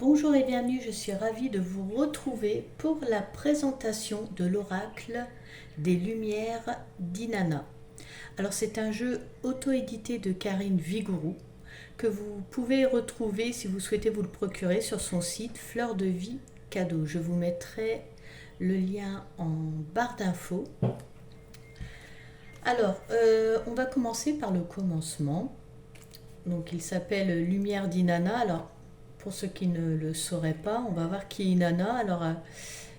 Bonjour et bienvenue, je suis ravie de vous retrouver pour la présentation de l'oracle des Lumières d'Inanna. Alors c'est un jeu auto-édité de Karine Vigourou que vous pouvez retrouver si vous souhaitez vous le procurer sur son site Fleur de Vie Cadeau. Je vous mettrai le lien en barre d'infos. Alors, on va commencer par le commencement. Donc il s'appelle Lumière d'Inanna. Alors pour ceux qui ne le sauraient pas, on va voir qui est Inanna. Alors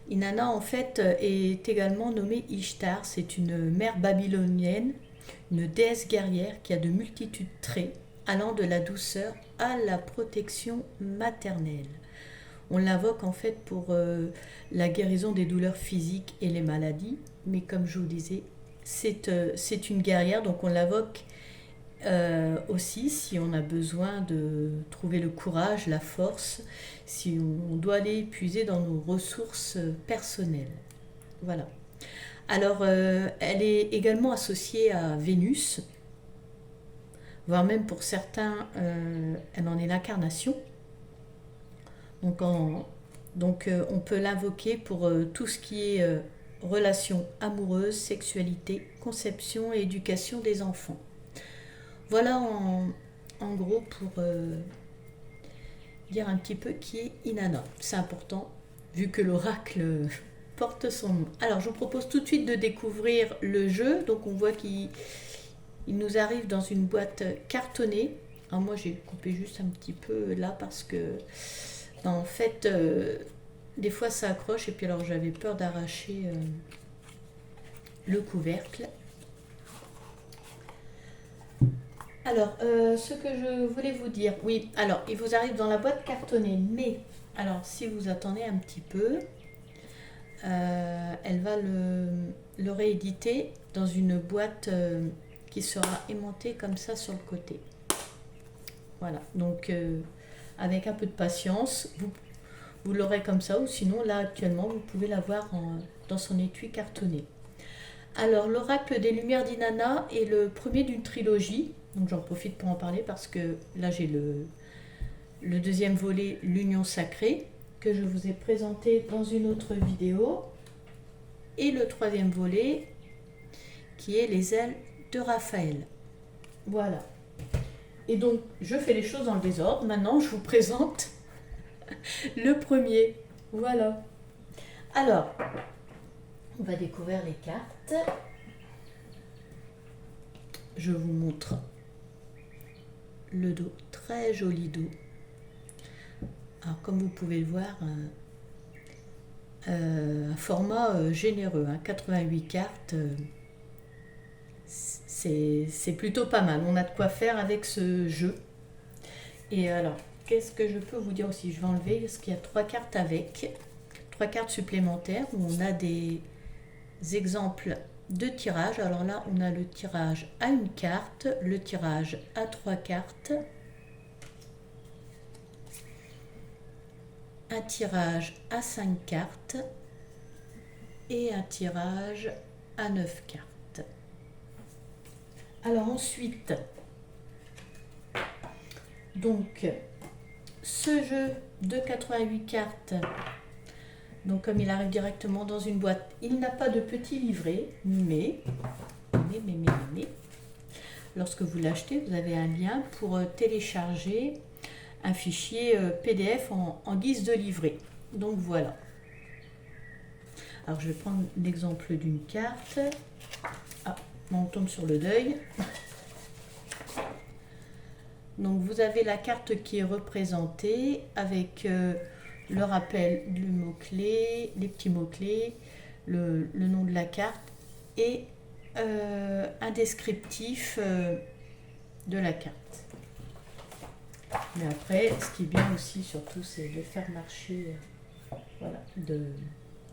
Inanna en fait est également nommée Ishtar. C'est une mère babylonienne, une déesse guerrière qui a de multitudes de traits allant de la douceur à la protection maternelle. On l'invoque en fait pour la guérison des douleurs physiques et les maladies, mais comme je vous disais, c'est une guerrière, donc on l'invoque aussi si on a besoin de trouver le courage, la force, si on doit aller puiser dans nos ressources personnelles. Voilà. Alors, elle est également associée à Vénus, voire même pour certains, elle en est l'incarnation. Donc, on peut l'invoquer pour tout ce qui est relations amoureuses, sexualité, conception et éducation des enfants. Voilà en gros pour dire un petit peu qui est Inanna. C'est important vu que l'oracle porte son nom. Alors je vous propose tout de suite de découvrir le jeu. Donc on voit qu'il nous arrive dans une boîte cartonnée. Alors moi j'ai coupé juste un petit peu là parce que en fait des fois ça accroche et puis alors j'avais peur d'arracher le couvercle. Alors, ce que je voulais vous dire, oui, alors, il vous arrive dans la boîte cartonnée, mais, alors, si vous attendez un petit peu, elle va le rééditer dans une boîte qui sera aimantée comme ça sur le côté. Voilà, donc, avec un peu de patience, vous l'aurez comme ça, ou sinon, là, actuellement, vous pouvez l'avoir dans son étui cartonné. Alors, l'oracle des Lumières d'Inanna est le premier d'une trilogie. Donc j'en profite pour en parler parce que là j'ai le deuxième volet, l'Union Sacrée, que je vous ai présenté dans une autre vidéo. Et le troisième volet, qui est les ailes de Raphaël. Voilà. Et donc je fais les choses dans le désordre. Maintenant je vous présente le premier. Voilà. Alors, on va découvrir les cartes. Je vous montre le dos, très joli dos. Alors comme vous pouvez le voir, un format généreux, 88 cartes, c'est plutôt pas mal. On a de quoi faire avec ce jeu. Et alors, qu'est-ce que je peux vous dire aussi? Je vais enlever parce qu'il y a 3 cartes avec, 3 cartes supplémentaires où on a des exemples de tirage. Alors là, on a le tirage à une carte, le tirage à 3 cartes, un tirage à 5 cartes et un tirage à 9 cartes. Alors ensuite, donc, ce jeu de 88 cartes, donc comme il arrive directement dans une boîte, il n'a pas de petit livret, mais, lorsque vous l'achetez, vous avez un lien pour télécharger un fichier PDF en guise de livret. Donc voilà. Alors je vais prendre l'exemple d'une carte. Ah, on tombe sur le deuil. Donc vous avez la carte qui est représentée avec le rappel du mot-clé, les petits mots-clés, le nom de la carte et un descriptif de la carte. Mais après, ce qui est bien aussi, surtout, c'est de faire marcher, voilà,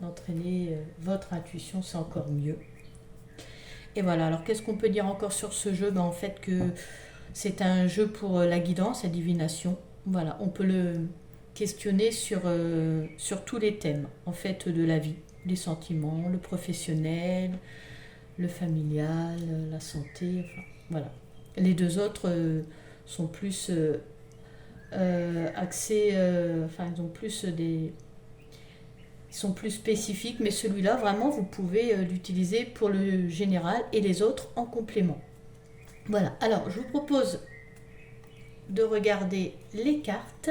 d'entraîner votre intuition, c'est encore mieux. Et voilà, alors qu'est-ce qu'on peut dire encore sur ce jeu? En fait, que c'est un jeu pour la guidance, la divination. Voilà, on peut le questionner sur tous les thèmes, en fait, de la vie, les sentiments, le professionnel, le familial, la santé, enfin, voilà. Les deux autres sont plus axés, enfin ils ont plus des... Ils sont plus spécifiques, mais celui-là, vraiment, vous pouvez l'utiliser pour le général et les autres en complément. Voilà, alors je vous propose de regarder les cartes.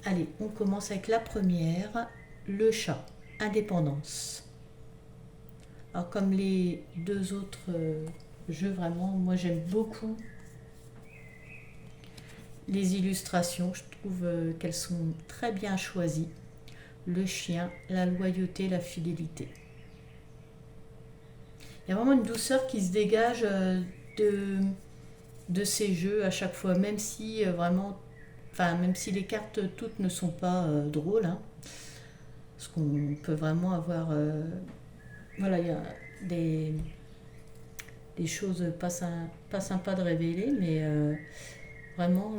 Allez, on commence avec la première, le chat, indépendance. Alors comme les deux autres jeux, vraiment, moi j'aime beaucoup les illustrations, je trouve qu'elles sont très bien choisies. Le chien, la loyauté, la fidélité. Il y a vraiment une douceur qui se dégage de ces jeux à chaque fois, même si vraiment, enfin même si les cartes toutes ne sont pas drôles, hein, parce qu'on peut vraiment avoir, voilà, il y a des choses pas sympas de révéler, mais vraiment,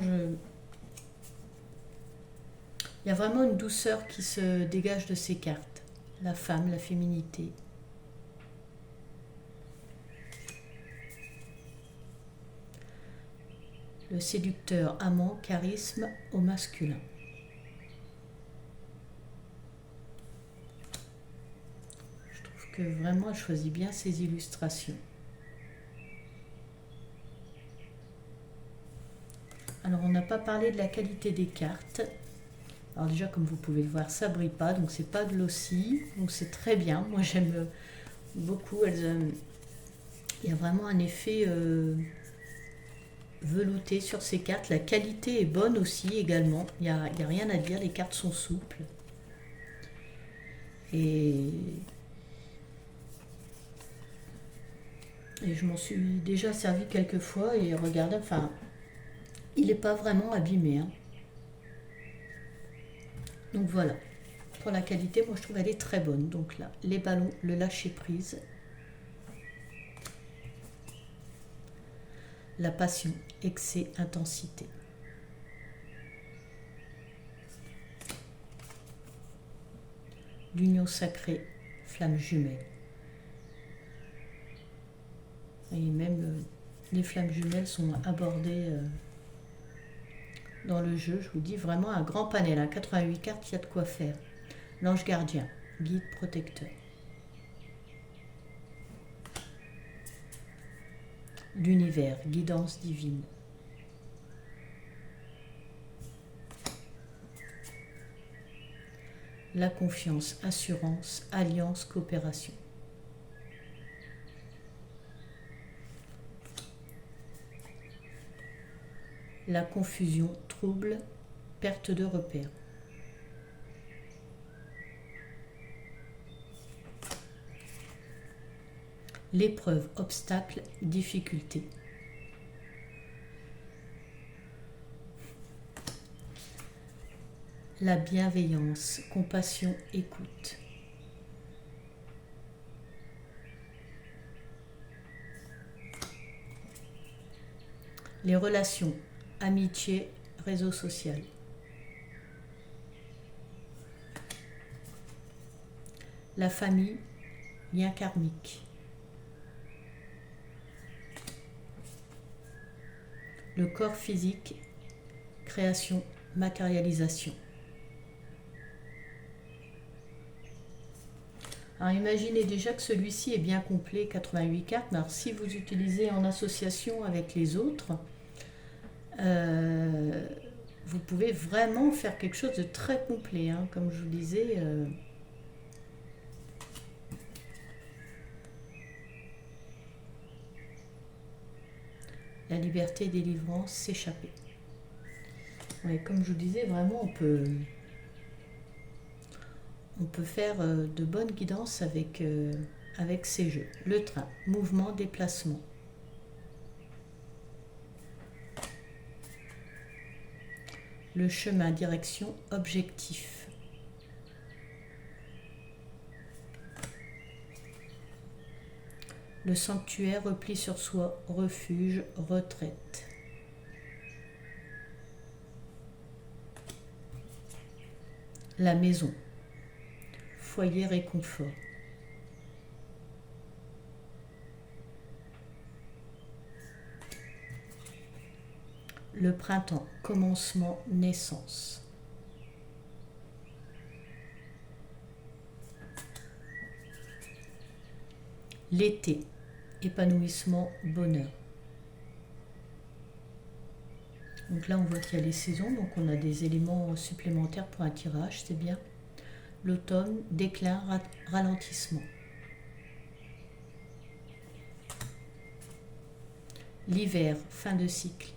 il y a vraiment une douceur qui se dégage de ces cartes. La femme, la féminité. Le séducteur, amant, charisme au masculin. Je trouve que vraiment elle choisit bien ses illustrations. Alors on n'a pas parlé de la qualité des cartes. Alors déjà comme vous pouvez le voir, ça brille pas, donc c'est pas glossy, donc c'est très bien. Moi j'aime beaucoup. Il y a vraiment un effet velouté sur ces cartes. La qualité est bonne aussi également. Il n'y a rien à dire, les cartes sont souples. Et je m'en suis déjà servi quelques fois et regardez, enfin, il n'est pas vraiment abîmé, hein. Donc voilà, pour la qualité, moi je trouve elle est très bonne. Donc là, les ballons, le lâcher prise, la passion, excès, intensité. L'union sacrée, flamme jumelle. Et même les flammes jumelles sont abordées dans le jeu. Je vous dis vraiment un grand panel, à 88 cartes, il y a de quoi faire. L'ange gardien, guide protecteur. L'univers, guidance divine. La confiance, assurance, alliance, coopération. La confusion, trouble, perte de repère. L'épreuve, obstacle, difficulté. La bienveillance, compassion, écoute. Les relations, amitié, réseau social. La famille, lien karmique. Le corps physique, création, matérialisation. Alors imaginez déjà que celui-ci est bien complet, 88 cartes. Mais alors si vous utilisez en association avec les autres, vous pouvez vraiment faire quelque chose de très complet, hein, comme je vous disais. La liberté, délivrance, s'échapper. Ouais, comme je vous disais, vraiment on peut faire de bonnes guidances avec ces jeux. Le train, mouvement, déplacement. Le chemin, direction, objectif. Le sanctuaire, repli sur soi, refuge, retraite. La maison, foyer, réconfort. Le printemps, commencement, naissance. L'été, épanouissement, bonheur. Donc là, on voit qu'il y a les saisons, donc on a des éléments supplémentaires pour un tirage, c'est bien. L'automne, déclin, ralentissement. L'hiver, fin de cycle.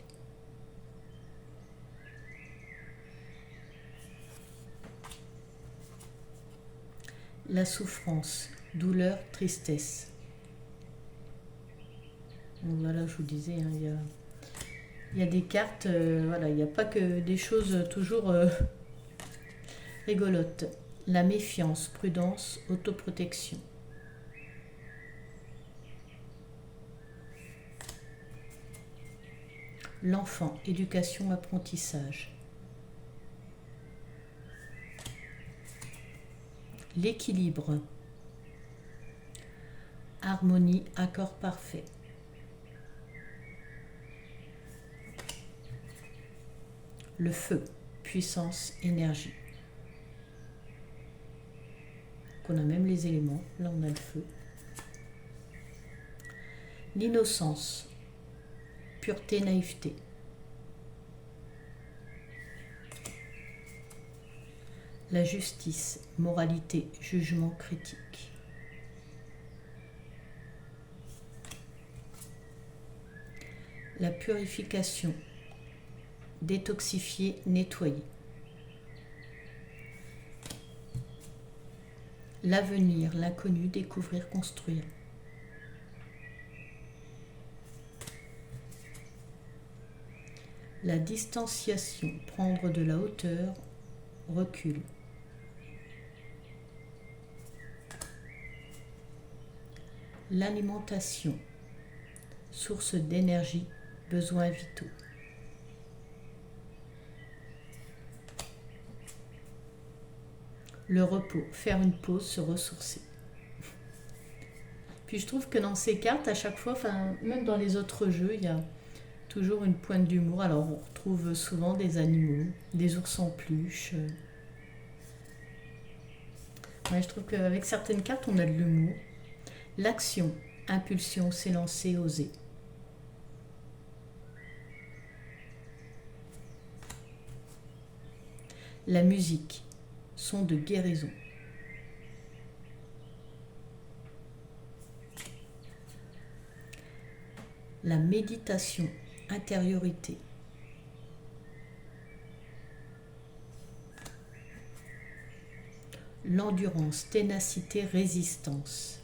La souffrance, douleur, tristesse. Donc voilà, je vous disais, hein, il y a des cartes, voilà, il n'y a pas que des choses toujours rigolotes. La méfiance, prudence, autoprotection. L'enfant, éducation, apprentissage. L'équilibre. Harmonie, accord parfait. Le feu, puissance, énergie. Donc on a même les éléments, là on a le feu. L'innocence, pureté, naïveté. La justice, moralité, jugement critique. La purification, détoxifier, nettoyer. L'avenir, l'inconnu, découvrir, construire. La distanciation, prendre de la hauteur, recul. L'alimentation, source d'énergie, besoins vitaux. Le repos, faire une pause, se ressourcer. Puis je trouve que dans ces cartes, à chaque fois, enfin, même dans les autres jeux, il y a toujours une pointe d'humour. Alors on retrouve souvent des animaux, des ours en peluche. Ouais, je trouve qu'avec certaines cartes, on a de l'humour. L'action, impulsion, s'élancer, oser. La musique, son de guérison. La méditation, intériorité. L'endurance, ténacité, résistance.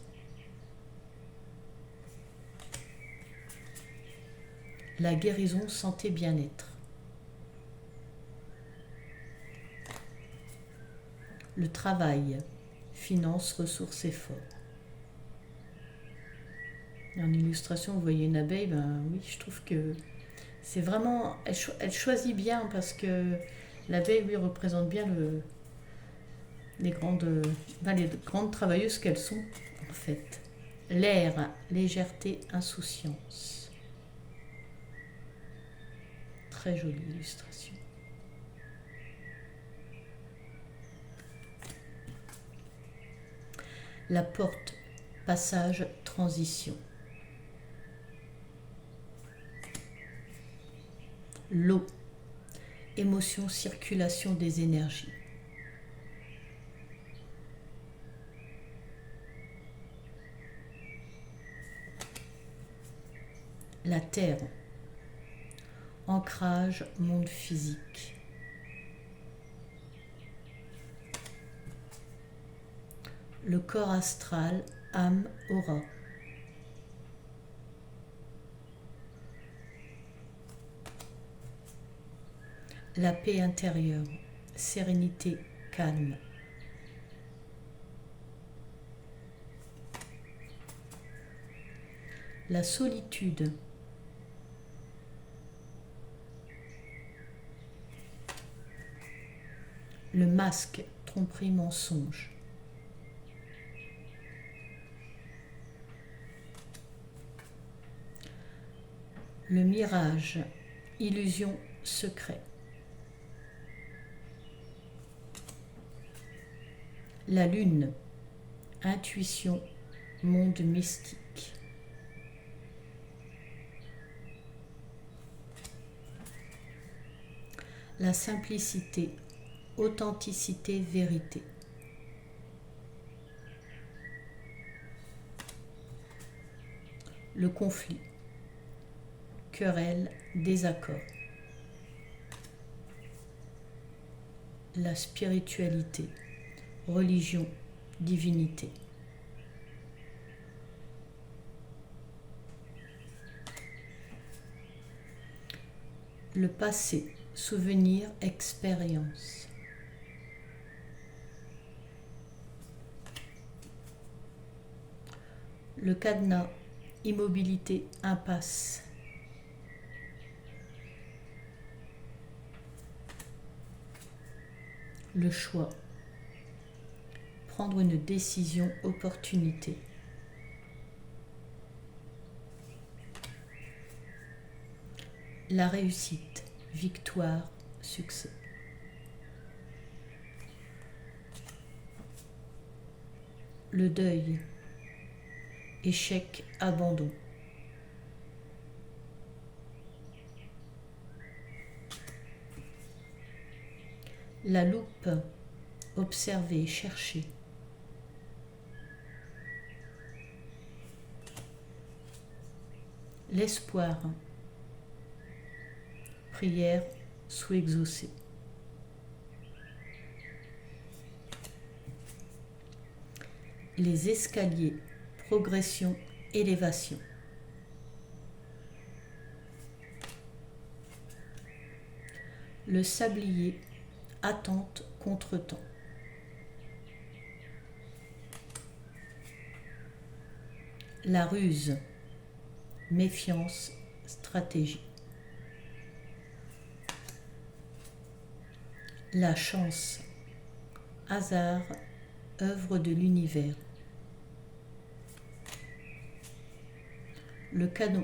La guérison, santé, bien-être. Le travail, finances, ressources, efforts. En illustration, vous voyez une abeille, ben oui, je trouve que c'est vraiment... Elle choisit bien parce que l'abeille, oui, représente bien les grandes travailleuses qu'elles sont, en fait. L'air, légèreté, insouciance. Très jolie illustration. La porte, passage, transition. L'eau, émotion, circulation des énergies. La terre, ancrage, monde physique. Le corps astral, âme, aura. La paix intérieure, sérénité, calme. La solitude. Le masque, tromperie, mensonge. Le mirage, illusion, secret. La lune, intuition, monde mystique. La simplicité, authenticité, vérité. Le conflit, querelle, désaccord. La spiritualité, religion, divinité. Le passé, souvenir, expérience. Le cadenas, immobilité, impasse. Le choix, prendre une décision, opportunité. La réussite, victoire, succès. Le deuil, échec, abandon. La loupe, observer, chercher. L'espoir, prière sous-exaucée. Les escaliers, progression, élévation. Le sablier, attente, contretemps. La ruse, méfiance, stratégie. La chance, hasard, œuvre de l'univers. Le cadeau,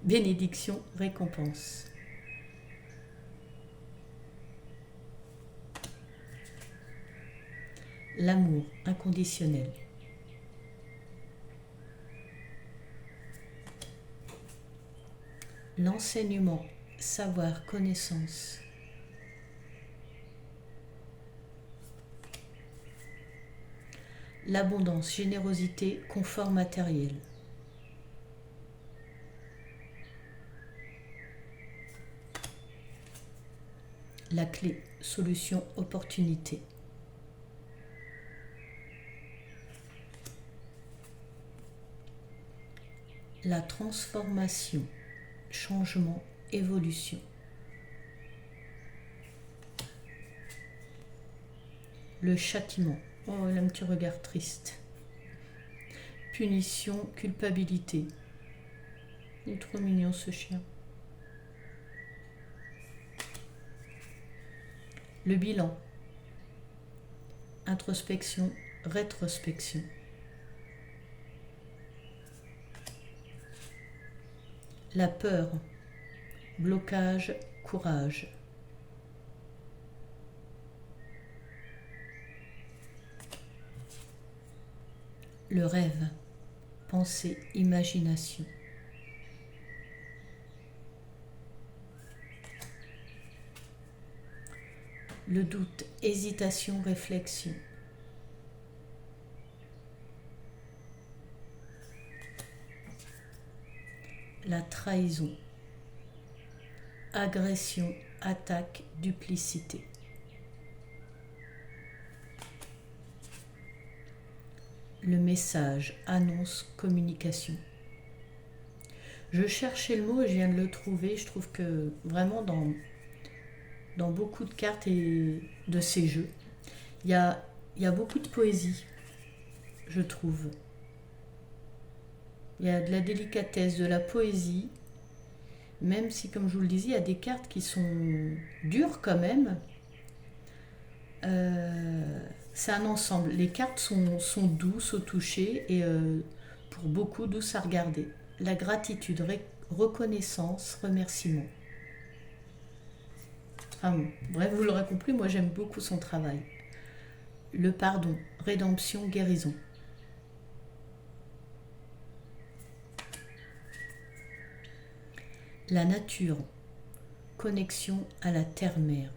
bénédiction, récompense. L'amour inconditionnel. L'enseignement, savoir, connaissance. L'abondance, générosité, confort matériel. La clé, solution, opportunité. La transformation, changement, évolution. Le châtiment, oh, elle a un petit regard triste. Punition, culpabilité. Il est trop mignon ce chien. Le bilan, introspection, rétrospection. La peur, blocage, courage. Le rêve, pensée, imagination. Le doute, hésitation, réflexion. La trahison, agression, attaque, duplicité. Le message, annonce, communication. Je cherchais le mot et je viens de le trouver. Je trouve que vraiment dans beaucoup de cartes et de ces jeux, il y a beaucoup de poésie, je trouve. Il y a de la délicatesse, de la poésie, même si, comme je vous le disais, il y a des cartes qui sont dures quand même. C'est un ensemble. Les cartes sont douces au toucher et pour beaucoup douces à regarder. La gratitude, reconnaissance, remerciement. Ah bon, bref, vous l'aurez compris, moi j'aime beaucoup son travail. Le pardon, rédemption, guérison. La nature, connexion à la terre-mère.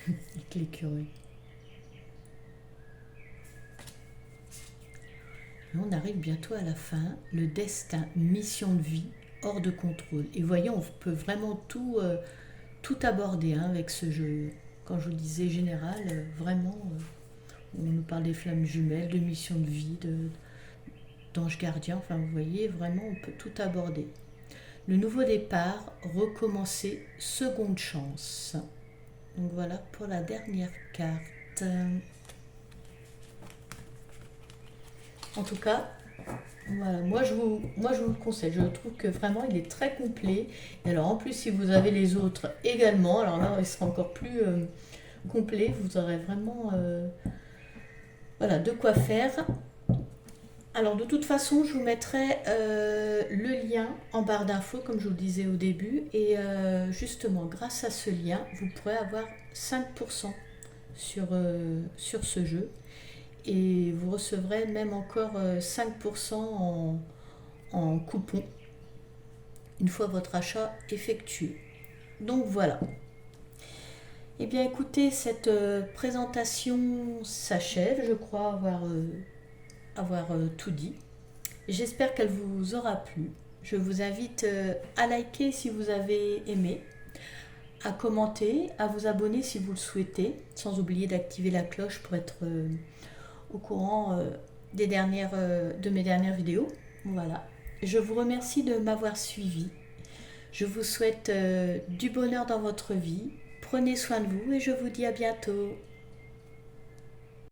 Avec l'écureuil. On arrive bientôt à la fin. Le destin, mission de vie, hors de contrôle. Et voyez, on peut vraiment tout aborder avec ce jeu. Quand je vous disais général, vraiment, on nous parle des flammes jumelles, de mission de vie, d'ange gardien. Enfin, vous voyez, vraiment, on peut tout aborder. Le nouveau départ, recommencer, seconde chance. Donc voilà pour la dernière carte. En tout cas, voilà, moi je vous le conseille. Je trouve que vraiment il est très complet. Et alors en plus, si vous avez les autres également, alors là il sera encore plus complet. Vous aurez vraiment voilà, de quoi faire. Alors de toute façon, je vous mettrai le lien en barre d'infos, comme je vous le disais au début. Et justement, grâce à ce lien, vous pourrez avoir 5% sur ce jeu. Et vous recevrez même encore 5% en coupon une fois votre achat effectué. Donc voilà. Eh bien écoutez, cette présentation s'achève. Je crois avoir tout dit. J'espère qu'elle vous aura plu. Je vous invite à liker si vous avez aimé, à commenter, à vous abonner si vous le souhaitez, sans oublier d'activer la cloche pour être au courant de mes dernières vidéos. Voilà. Je vous remercie de m'avoir suivi. Je vous souhaite du bonheur dans votre vie. Prenez soin de vous et je vous dis à bientôt.